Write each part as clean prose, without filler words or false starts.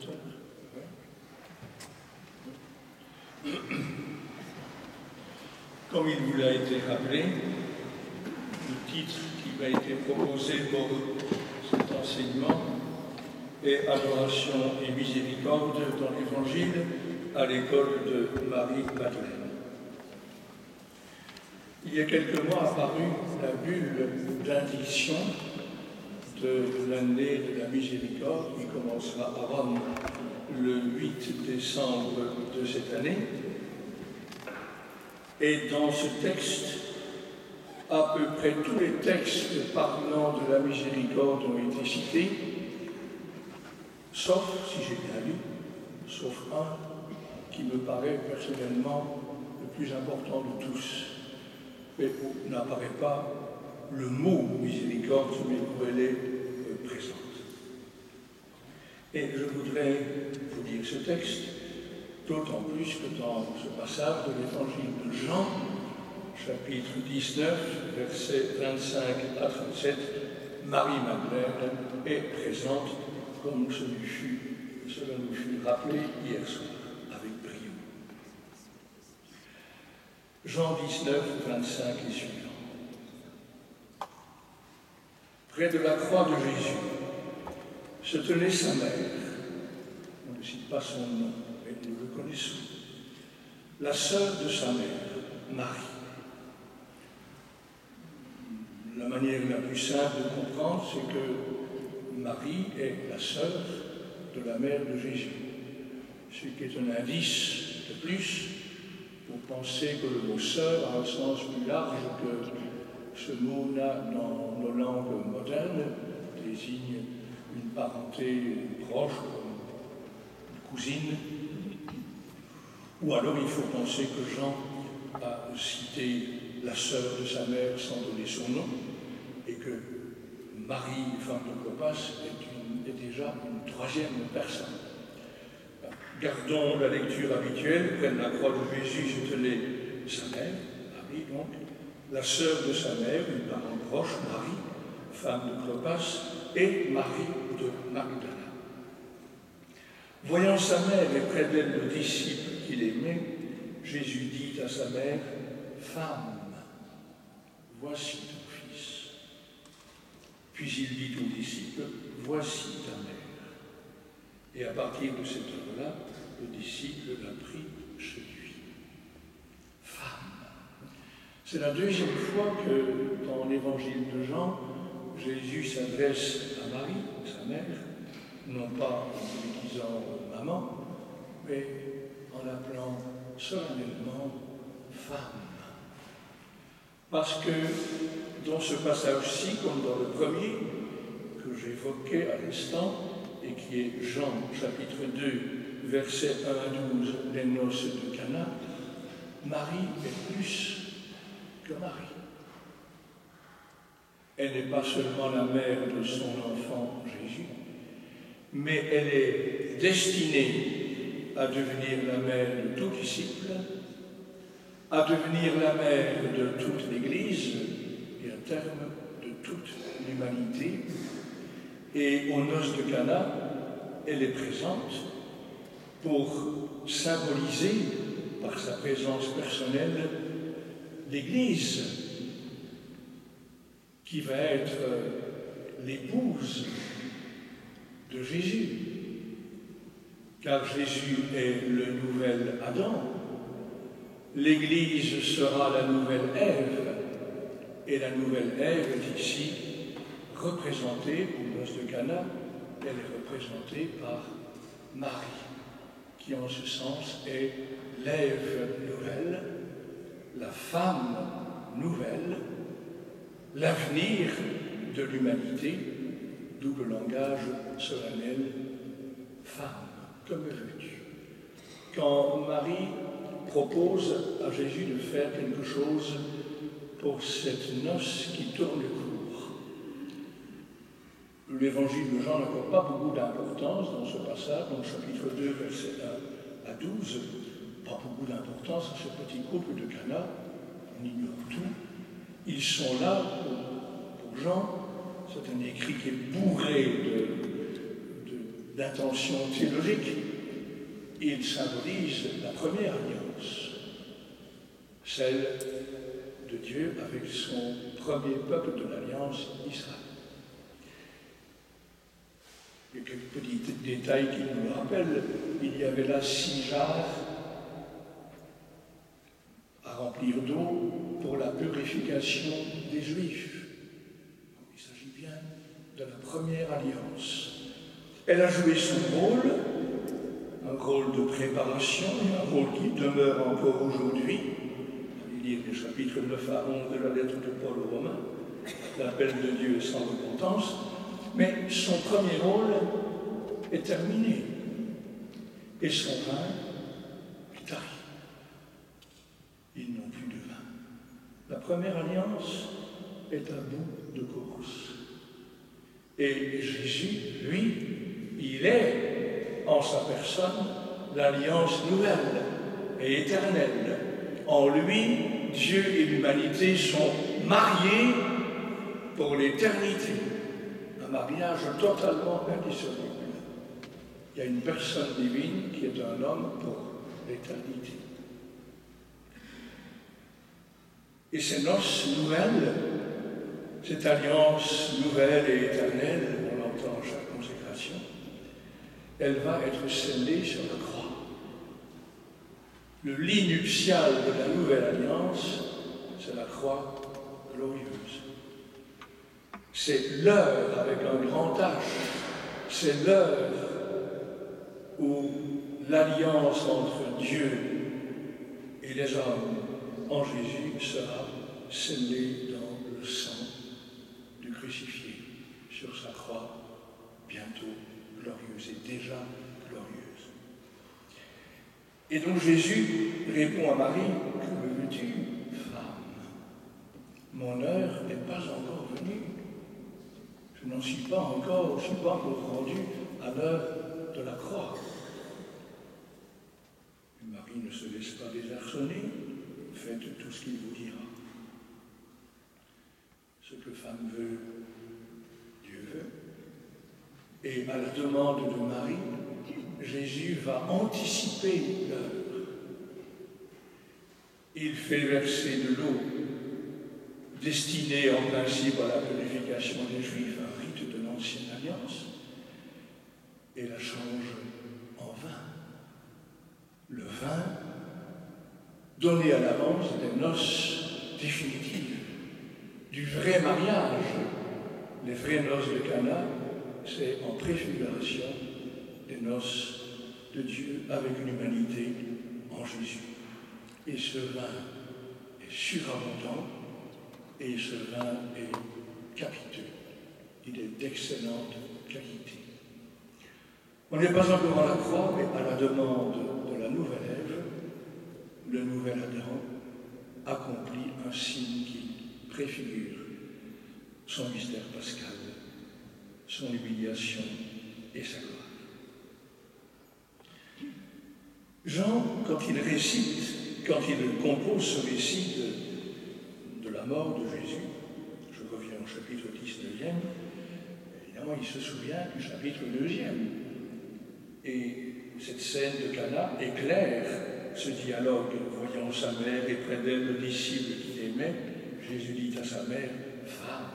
l'auteur. Ouais. Comme il vous a été rappelé, le titre qui m'a été proposé pour cet enseignement est Adoration et miséricorde dans l'Évangile à l'école de Marie-Madeleine. Il y a quelques mois apparut la bulle d'indiction de l'année de la miséricorde qui commencera à Rome le 8 décembre de cette année. Et dans ce texte, à peu près tous les textes parlant de la miséricorde ont été cités, sauf, si j'ai bien lu, sauf un qui me paraît personnellement le plus important de tous, mais où n'apparaît pas le mot miséricorde, mais où elle est présente. Et je voudrais vous lire ce texte, d'autant plus que dans ce passage de l'Évangile de Jean, chapitre 19, versets 25 à 37, Marie-Madeleine est présente comme cela nous fut rappelé hier soir, avec brio. Jean 19, 25 et suivant. Près de la croix de Jésus se tenait sa mère. On ne cite pas son nom, mais nous le connaissons. La sœur de sa mère, Marie. La manière la plus simple de comprendre, c'est que Marie est la sœur de la mère de Jésus. Ce qui est un indice de plus pour penser que le mot sœur a un sens plus large que ce mot-là dans nos langues modernes, désigne une parenté proche, une cousine. Ou alors il faut penser que Jean a cité la sœur de sa mère sans donner son nom, et que Marie, femme de Clopas, est déjà une troisième personne. Gardons la lecture habituelle, près de la croix de Jésus se tenait sa mère, Marie donc, la sœur de sa mère, une parente proche, Marie, femme de Clopas, et Marie de Magdala. Voyant sa mère et près d'elle le disciple qu'il aimait, Jésus dit à sa mère, « Femme, voici ton fils. » Puis il dit au disciple, « Voici ta mère. » Et à partir de cette heure-là, le disciple l'a pris chez lui. Femme. C'est la deuxième fois que dans l'évangile de Jean, Jésus s'adresse à Marie, sa mère, non pas en lui disant maman, mais en l'appelant solennellement femme. Parce que dans ce passage-ci, comme dans le premier que j'évoquais à l'instant, et qui est Jean chapitre 2, versets 1 à 12, les noces de Cana, Marie est plus que Marie. Elle n'est pas seulement la mère de son enfant Jésus, mais elle est destinée à devenir la mère de tout disciple, à devenir la mère de toute l'Église et à terme de toute l'humanité. Et aux noces de Cana, elle est présente pour symboliser, par sa présence personnelle, l'Église qui va être l'épouse de Jésus. Car Jésus est le nouvel Adam, l'Église sera la nouvelle Ève, et la nouvelle Ève est ici représentée, aux noces de Cana, elle est représentée par Marie, qui en ce sens est l'Ève nouvelle, la femme nouvelle, l'avenir de l'humanité, d'où le langage solennel femme, que me veux-tu? Quand Marie propose à Jésus de faire quelque chose pour cette noce qui tourne court, l'évangile de Jean n'accorde pas beaucoup d'importance dans ce passage, dans le chapitre 2, versets 1 à 12, pas beaucoup d'importance à ce petit couple de Cana, on ignore tout. Ils sont là pour Jean, c'est un écrit qui est bourré d'intention théologique. Il symbolise la première alliance, celle de Dieu avec son premier peuple de l'alliance, Israël. Il y a quelques petits détails qui nous le rappellent. Il y avait là 6 jarres à remplir d'eau pour la purification des Juifs. Il s'agit bien de la première alliance. Elle a joué son rôle, un rôle de préparation, et un rôle qui demeure encore aujourd'hui. Allez lire les chapitres 9 à 11 de la lettre de Paul aux Romains, l'appel de Dieu sans repentance. Mais son premier rôle est terminé et son vin est arrivé. Ils n'ont plus de vin. La première alliance est à bout de course. Et Jésus, lui, il est en sa personne l'alliance nouvelle et éternelle. En lui, Dieu et l'humanité sont mariés pour l'éternité. Un mariage totalement indissoluble. Il y a une personne divine qui est un homme pour l'éternité. Et ces noces nouvelles, cette alliance nouvelle et éternelle, on l'entend à chaque consécration, elle va être scellée sur la croix. Le lit nuptial de la nouvelle alliance, c'est la croix glorieuse. C'est l'heure avec un grand H, c'est l'heure où l'alliance entre Dieu et les hommes en Jésus sera scellée dans le sang du crucifié sur sa croix, bientôt glorieuse et déjà glorieuse. Et donc Jésus répond à Marie, « Que veux-tu, femme? Mon heure n'est pas encore venue. Je n'en suis pas encore, je ne suis pas encore rendu à l'heure de la croix. » Marie ne se laisse pas désarçonner, faites tout ce qu'il vous dira. Ce que femme veut, Dieu veut. Et à la demande de Marie, Jésus va anticiper l'heure. Il fait verser de l'eau destinée en principe à la purification des Juifs, un rite de l'ancienne alliance, et la change en vin. Le vin donné à l'avance des noces définitives, du vrai mariage. Les vraies noces de Cana, c'est en préfiguration des noces de Dieu avec une humanité en Jésus. Et ce vin est surabondant et ce vin est capiteux. Il est d'excellente qualité. On n'est pas encore à la croix, mais à la demande de la nouvelle Ève, le nouvel Adam accomplit un signe qui préfigure son mystère pascal, son humiliation et sa gloire. Jean, quand il compose ce récit de la mort de Jésus, je reviens au chapitre 19e, évidemment il se souvient du chapitre 2e. Et cette scène de Cana éclaire ce dialogue, voyant sa mère et près d'elle le disciple qu'il aimait. Jésus dit à sa mère, « Femme,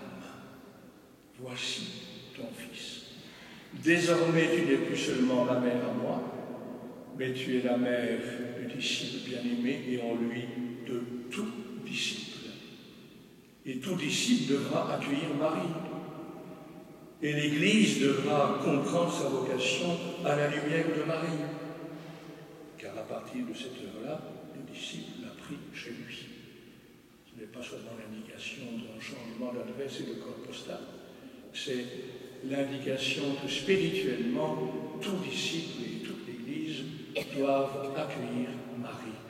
voici ton fils. Désormais tu n'es plus seulement la mère à moi, mais tu es la mère du disciple bien-aimé et en lui de tout disciple. Et tout disciple devra accueillir Marie. Et l'Église devra comprendre sa vocation à la lumière de Marie. Car à partir de cette heure-là, le disciple l'a pris chez lui. Ce n'est pas seulement l'indication d'un changement d'adresse et de code postal, c'est l'indication que spirituellement, tout disciple et toute l'Église doivent accueillir Marie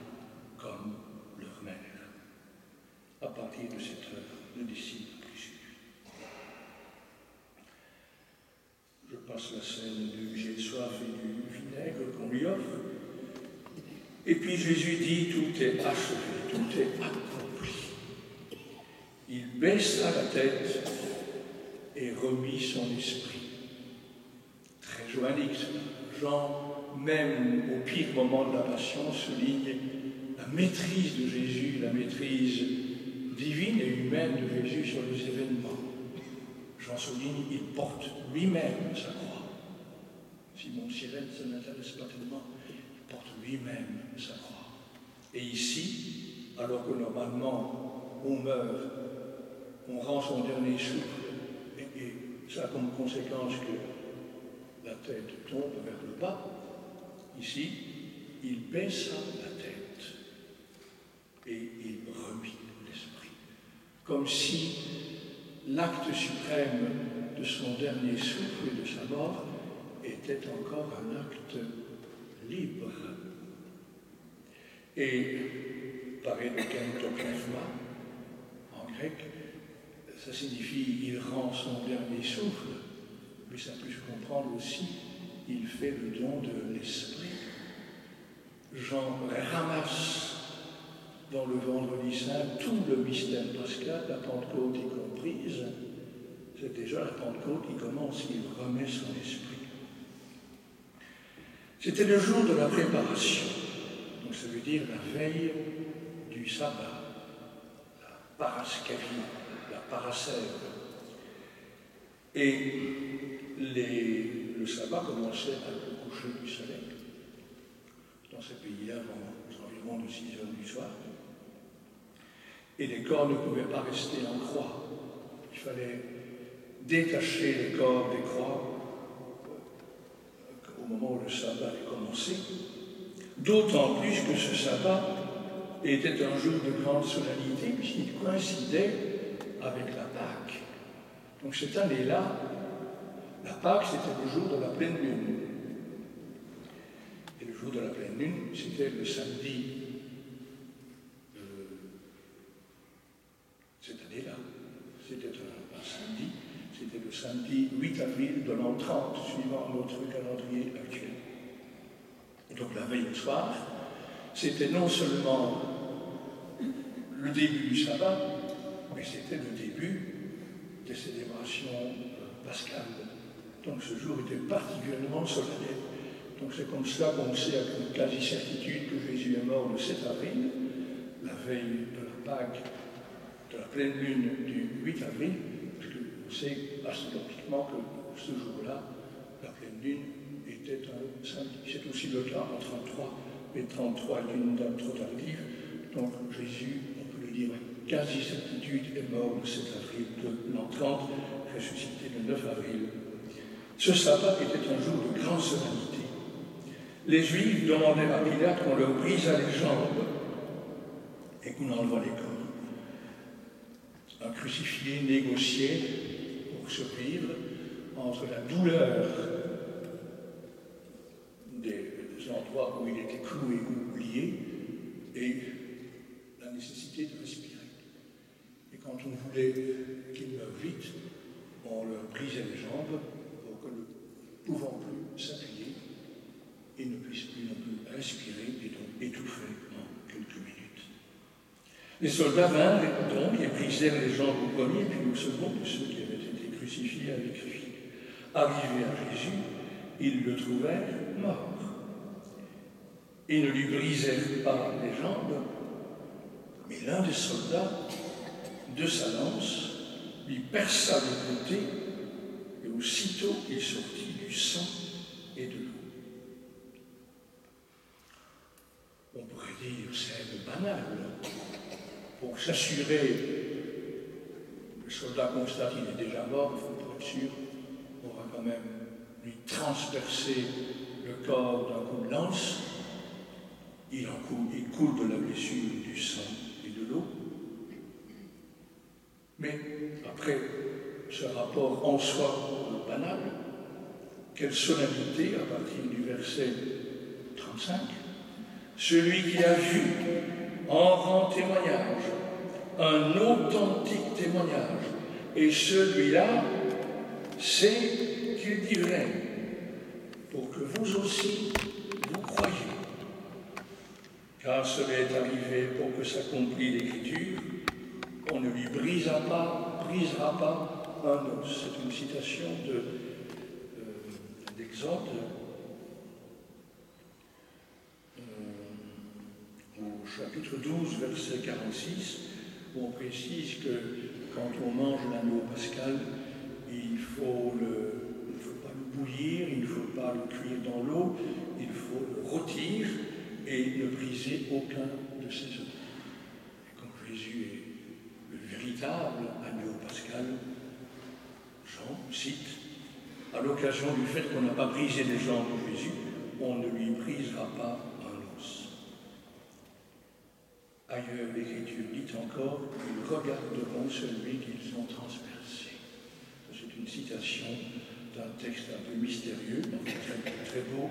comme leur mère. À partir de cette heure, le disciple prit chez lui. Je passe la scène du j'ai soif et du vinaigre qu'on lui offre. Et puis Jésus dit, tout est achevé, tout est accompli. Il baissa la tête et remit son esprit. Très Joannix. Jean, même au pire moment de la Passion, souligne la maîtrise de Jésus, la maîtrise divine et humaine de Jésus sur les événements. Jean souligne, il porte lui-même sa croix. Simon Cyril, ça ne m'intéresse pas tellement, il porte lui-même sa croix. Et ici, alors que normalement on meurt, on rend son dernier souffle, et ça a comme conséquence que la tête tombe vers le bas, ici, il baissa la tête et il remit l'esprit. Comme si l'acte suprême de son dernier souffle et de sa mort était encore un acte libre. Et parédokentoknevma, en grec, ça signifie il rend son dernier souffle, mais ça peut se comprendre aussi, il fait le don de l'esprit. Jean ramasse dans le Vendredi Saint tout le mystère pascal, la Pentecôte y comprise. C'est déjà la Pentecôte qui commence, il remet son esprit. C'était le jour de la préparation, donc ça veut dire la veille du sabbat, la parascavie, la parascève. Et le sabbat commençait avec le coucher du soleil. Dans ces pays-là, environ de 6 heures du soir. Et les corps ne pouvaient pas rester en croix. Il fallait détacher les corps des croix au moment où le sabbat allait commencer. D'autant plus que ce sabbat était un jour de grande solennité puisqu'il coïncidait avec la Pâque. Donc cette année-là, la Pâque, c'était le jour de la pleine lune. Et le jour de la pleine lune, c'était le samedi. Cette année-là, c'était un samedi. C'était le samedi 8 avril de l'an 30, suivant notre calendrier actuel. Et donc la veille au soir, c'était non seulement le début du sabbat, mais c'était le début des célébrations pascales. Donc ce jour était particulièrement solennel. Donc c'est comme cela qu'on sait avec une quasi-certitude que Jésus est mort le 7 avril, la veille de la Pâque, de la pleine lune du 8 avril, parce qu'on sait astronomiquement que ce jour-là, la pleine lune était un samedi. C'est aussi le cas en 33, mais 33 est une date trop tardive. Donc Jésus, on peut le dire avec quasi-certitude, est mort le 7 avril de l'an 30, ressuscité le 9 avril. Ce sabbat était un jour de grande solennité. Les Juifs demandaient à Pilate qu'on leur brisât les jambes et qu'on enlevât les corps. Un crucifié négociait pour survivre entre la douleur des endroits où il était cloué ou lié et la nécessité de respirer. Et quand on voulait qu'il meure vite, on leur brisait les jambes pour que, ne pouvant plus s'appuyer, ils ne puissent plus non plus respirer et donc étouffer en quelques minutes. Les soldats vinrent donc et brisèrent les jambes au premier puis au second de ceux qui avaient été crucifiés avec lui. Arrivés à Jésus, ils le trouvèrent mort. Ils ne lui brisèrent pas les jambes, mais l'un des soldats, de sa lance, lui perça le côté, et aussitôt il sortit du sang et de l'eau. On pourrait dire que c'est banal. Pour s'assurer, le soldat constate qu'il est déjà mort, il faut être sûr, on va quand même lui transpercer le corps d'un coup de lance. Il coule de la blessure du sang et de l'eau. Mais après ce rapport en soi banal, quelle solennité à partir du verset 35. Celui qui a vu en rend témoignage, un authentique témoignage, et celui-là sait qu'il dit vrai, pour que vous aussi vous croyiez. Car cela est arrivé pour que s'accomplisse l'Écriture, on ne lui brisera pas un os. C'est une citation d'Exode, au chapitre 12, verset 46, où on précise que quand on mange l'agneau pascal, il ne faut pas le bouillir, il ne faut pas le cuire dans l'eau, il faut le rôtir et ne briser aucun de ses œufs. Et comme Jésus est le véritable agneau pascal, Jean cite, à l'occasion du fait qu'on n'a pas brisé les jambes de Jésus, on ne lui brisera pas un os. Ailleurs, l'Écriture dit encore, ils regarderont celui qu'ils ont transpercé. C'est une citation d'un texte un peu mystérieux, très beau,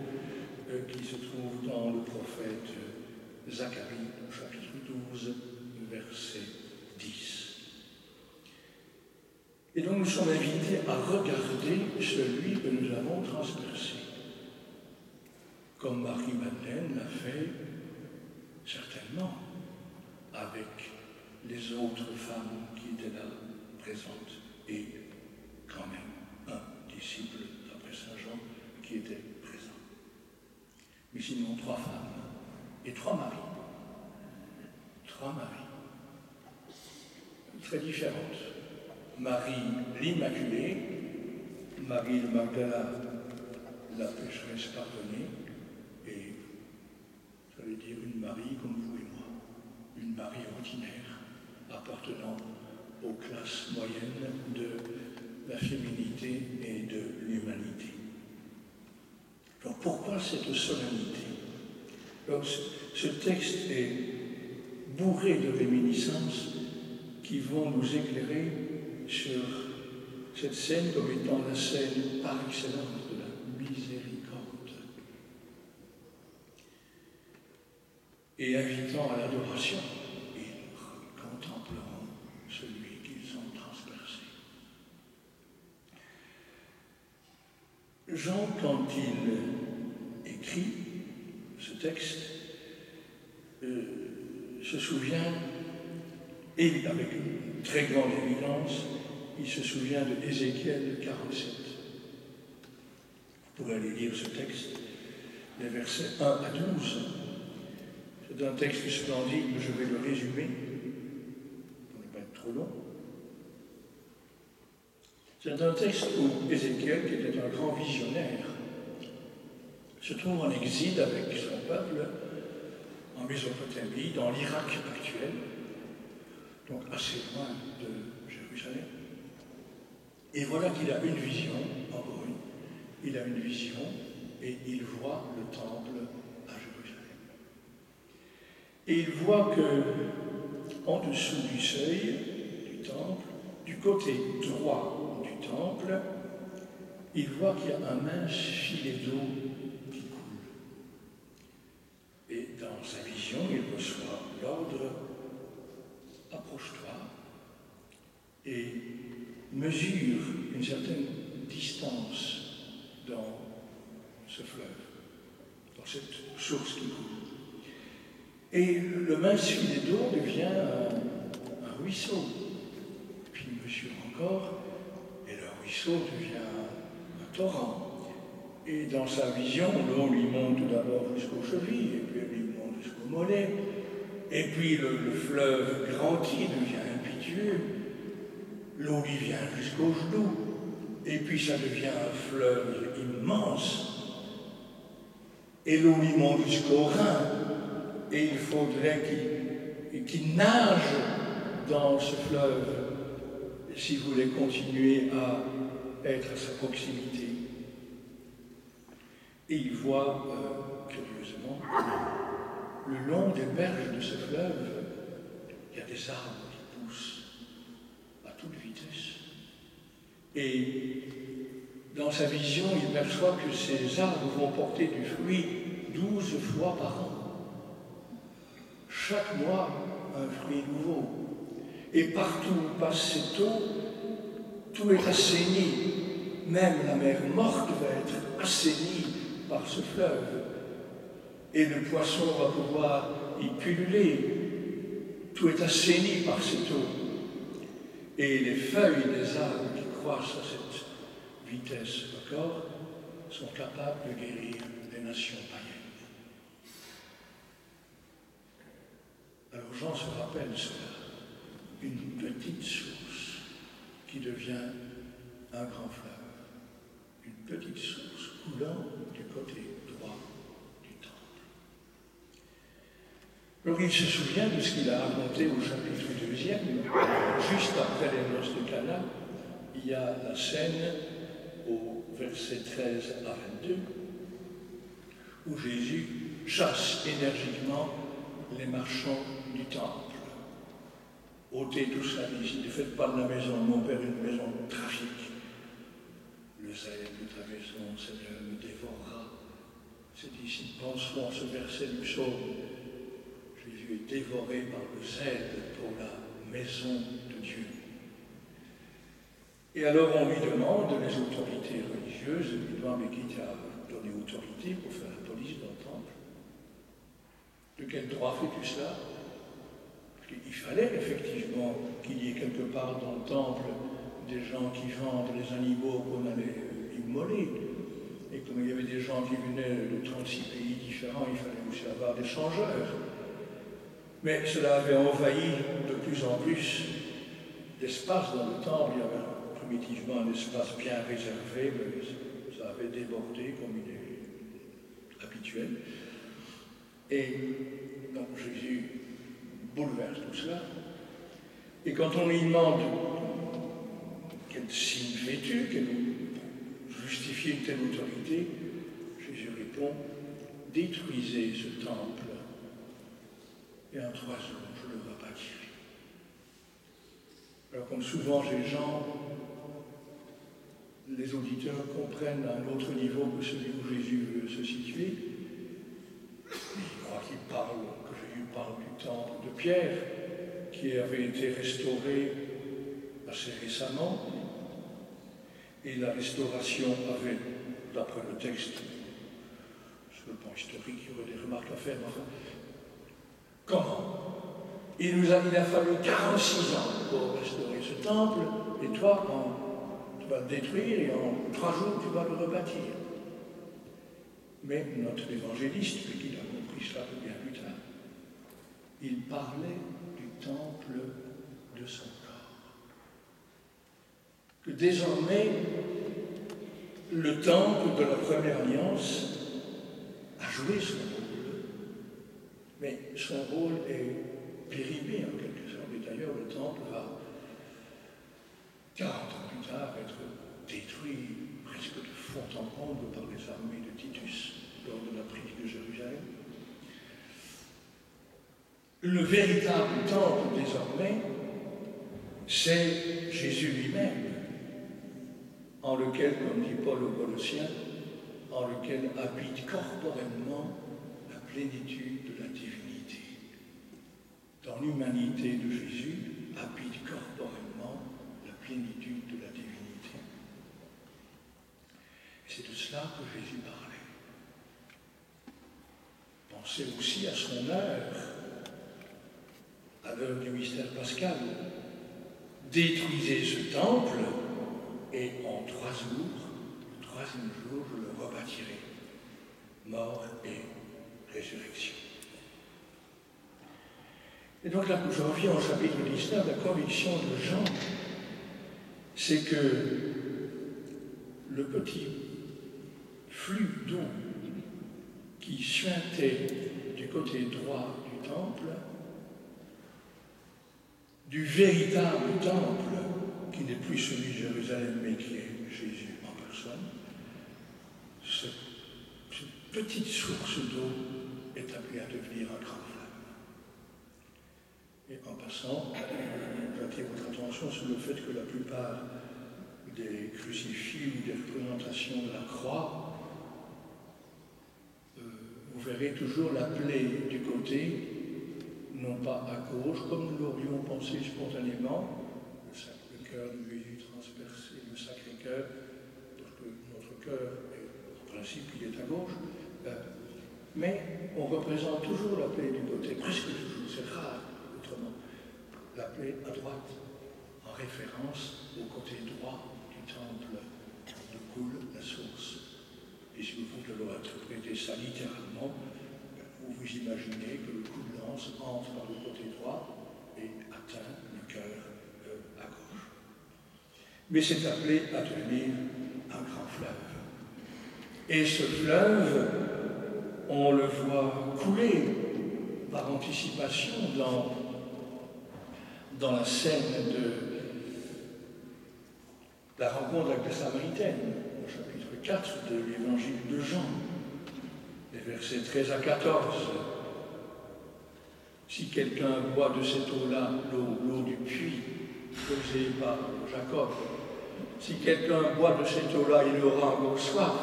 qui se trouve dans le prophète Zacharie, chapitre 12, verset 10. Et donc nous sommes invités à regarder celui que nous avons transpercé. Comme Marie-Madeleine l'a fait, certainement, avec les autres femmes qui étaient là présentes et quand même un disciple d'après Saint Jean qui était présent. Mais sinon 3 femmes et 3 maris. 3 maris. Très différentes. Marie l'Immaculée, Marie de Magdala, la pécheresse pardonnée, et j'allais dire une Marie comme vous et moi, une Marie ordinaire appartenant aux classes moyennes de la féminité et de l'humanité. Donc pourquoi cette solennité? Donc, ce texte est bourré de réminiscences qui vont nous éclairer sur cette scène comme étant la scène par excellence de la miséricorde. Et invitant à l'adoration, ils contempleront celui qu'ils ont transpercé. Jean, quand il écrit ce texte, se souvient, et avec une très grande évidence, il se souvient de Ézéchiel 47. Vous pourrez aller lire ce texte, les versets 1 à 12. C'est un texte splendide, mais je vais le résumer, pour ne pas être trop long. C'est un texte où Ézéchiel, qui était un grand visionnaire, se trouve en exil avec son peuple en Mésopotamie, dans l'Irak actuel, donc assez loin de Jérusalem. Et voilà qu'il a une vision, en bruit, il a une vision et il voit le temple à Jérusalem. Et il voit que, en dessous du seuil du temple, du côté droit du temple, il voit qu'il y a un mince filet d'eau qui coule. Et dans sa vision, il reçoit l'ordre « Approche-toi » et mesure une certaine distance dans ce fleuve, dans cette source qui coule. Et le mince filet d'eau devient un ruisseau. Et puis il mesure encore, et le ruisseau devient un torrent. Et dans sa vision, l'eau lui monte d'abord jusqu'aux chevilles, et puis elle lui monte jusqu'aux mollets. Et puis le fleuve grandit, devient impétueux. L'eau lui vient jusqu'aux genoux, et puis ça devient un fleuve immense, et l'eau lui monte jusqu'aux reins, et il faudrait qu'il nage dans ce fleuve s'il voulait continuer à être à sa proximité. Et il voit, curieusement, le long des berges de ce fleuve, il y a des arbres qui poussent à toute vitesse. Et dans sa vision, il perçoit que ces arbres vont porter du fruit 12 fois par an. Chaque mois, un fruit nouveau. Et partout où passe cette eau, tout est assaini. Même la mer morte va être assainie par ce fleuve. Et le poisson va pouvoir y pulluler. Tout est assaini par cette eau. Et les feuilles des arbres qui croissent à cette vitesse encore sont capables de guérir les nations païennes. Alors Jean se rappelle cela, une petite source qui devient un grand fleuve, une petite source coulant du côté droit du temple. Alors il se souvient de ce qu'il a raconté au chapitre 2, juste après les noces de Cana. Il y a la scène au verset 13 à 22 où Jésus chasse énergiquement les marchands du temple. Ôtez tout cela d'ici, ne faites pas de la maison de mon Père une maison de trafic. Le zèle de ta maison, Seigneur, me dévorera. C'est ici, penserons à ce verset du psaume. Jésus est dévoré par le zèle pour la maison de Dieu. Et alors on lui demande, les autorités religieuses, lui demandent mais qui t'a donné autorité pour faire la police dans le temple? De quel droit fais-tu cela? Il fallait effectivement qu'il y ait quelque part dans le temple des gens qui vendent les animaux qu'on allait immoler. Et comme il y avait des gens qui venaient de 36 pays différents, il fallait aussi avoir des changeurs. Mais cela avait envahi de plus en plus l'espace dans le temple. Il y avait primitivement un espace bien réservé, mais ça avait débordé comme il est habituel. Et donc Jésus bouleverse tout cela. Et quand on lui demande quel signe fais-tu, pour justifier une telle autorité, Jésus répond, détruisez ce temple et en 3 jours je le rebâtirai. Alors comme souvent les gens, les auditeurs comprennent à un autre niveau que celui où Jésus veut se situer. Ils croient qu'il parle, que Jésus parle du temple de Pierre, qui avait été restauré assez récemment. Et la restauration avait, d'après le texte, sur le plan historique, il y aurait des remarques à faire, mais enfin, comment? Il a fallu 46 ans pour restaurer ce temple, et toi, tu vas le détruire, et en 3 jours, tu vas le rebâtir. Mais notre évangéliste, lui qui a compris cela bien plus tard, il parlait du temple de son corps. Que désormais, le temple de la première alliance a joué son rôle, mais son rôle est périmé en quelque sorte. Et d'ailleurs, le temple va, 40 ans plus tard, être détruit presque de fond en comble par les armées de Titus lors de la prise de Jérusalem. Le véritable temple, désormais, c'est Jésus lui-même, en lequel, comme dit Paul aux Colossiens, en lequel habite corporellement la plénitude de la divinité. Dans l'humanité de Jésus, habite corporellement la plénitude de la divinité. Et c'est de cela que Jésus parlait. Pensez aussi à son heure, à l'heure du mystère pascal. Détruisez ce temple, et en 3 jours, le 3e jour, je le rebâtirai. Mort et résurrection. Et donc là, je reviens au chapitre 19, la conviction de Jean, c'est que le petit flux d'eau qui suintait du côté droit du temple, du véritable temple, qui n'est plus celui de Jérusalem, mais qui est Jésus en personne, cette petite source d'eau est appelée à devenir un grand fleuve. Et en passant, j'attire votre attention sur le fait que la plupart des crucifix ou des représentations de la croix, vous verrez toujours la plaie du côté, non pas à gauche, comme nous l'aurions pensé spontanément, le cœur de Jésus transpercé, le Sacré-Cœur, parce que notre cœur, en principe, il est à gauche, mais on représente toujours la plaie du côté, presque toujours, c'est rare autrement, la plaie à droite, en référence au côté droit du temple d'où coule la source. interpréter ça littéralement, où vous imaginez que le coup de lance entre par le côté droit et atteint le cœur à gauche. Mais c'est appelé à devenir un grand fleuve. Et ce fleuve, on le voit couler par anticipation dans la scène de la rencontre avec la Samaritaine, au chapitre 4 de l'évangile de Jean, les versets 13 à 14. Si quelqu'un boit de cette eau-là, l'eau du puits, causée par Jacob, si quelqu'un boit de cette eau-là, il aura encore soif.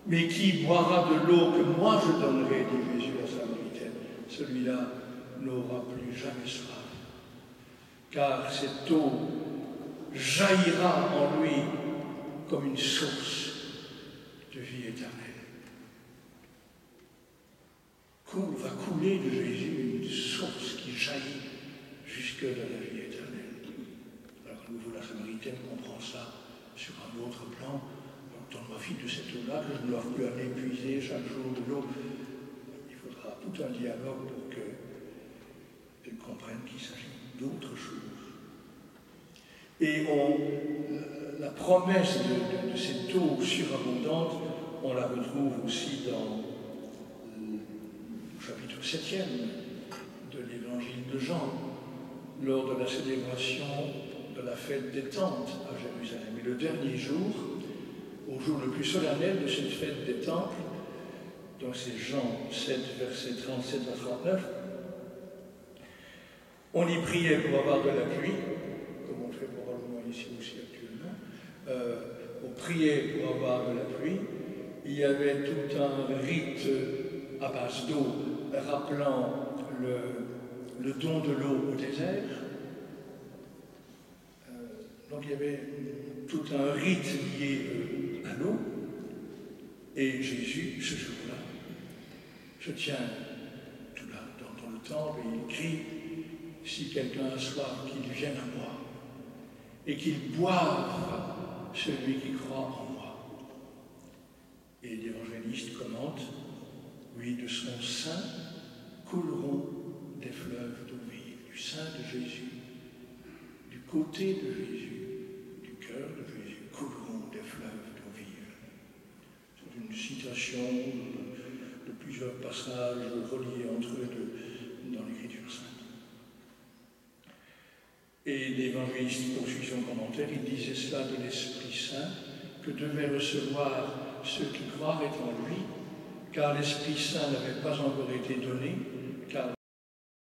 Mais qui boira de l'eau que moi je donnerai, dit Jésus à la Samaritaine, celui-là n'aura plus jamais soif. Car cette eau jaillira en lui comme une source de vie éternelle. Va couler de Jésus une source qui jaillit jusque dans la vie éternelle. Alors à nouveau la Samaritaine comprend ça sur un autre plan. Donne-moi vie de cette eau-là, que je ne dois plus aller puiser chaque jour de l'eau. Il faudra tout un dialogue pour qu'elle comprenne qu'il s'agit d'autre chose. Et la promesse de cette eau surabondante, on la retrouve aussi dans le chapitre 7e de l'évangile de Jean, lors de la célébration de la fête des tentes à Jérusalem. Et le dernier jour, au jour le plus solennel de cette fête des temples, donc c'est Jean 7, versets 37 à 39, on y priait pour avoir de la pluie, comme on fait probablement ici aussi actuellement. On priait pour avoir de la pluie. Il y avait tout un rite à base d'eau rappelant le don de l'eau au désert. Donc il y avait tout un rite lié à l'eau. Et Jésus, ce jour-là, se tient tout là, dans le temple, et il crie, si quelqu'un a soif, qu'il vienne à moi, et qu'il boive celui qui croit en moi. Et l'évangéliste commente, oui, de son sein couleront des fleuves d'eau vive, du sein de Jésus, du côté de Jésus, du cœur de Jésus, couleront des fleuves d'eau vive. C'est une citation de plusieurs passages reliés entre eux dans l'Écriture sainte. Et l'évangéliste poursuit son commentaire, il disait cela de l'Esprit Saint, que devaient recevoir ceux qui croiraient en lui, car l'Esprit Saint n'avait pas encore été donné, car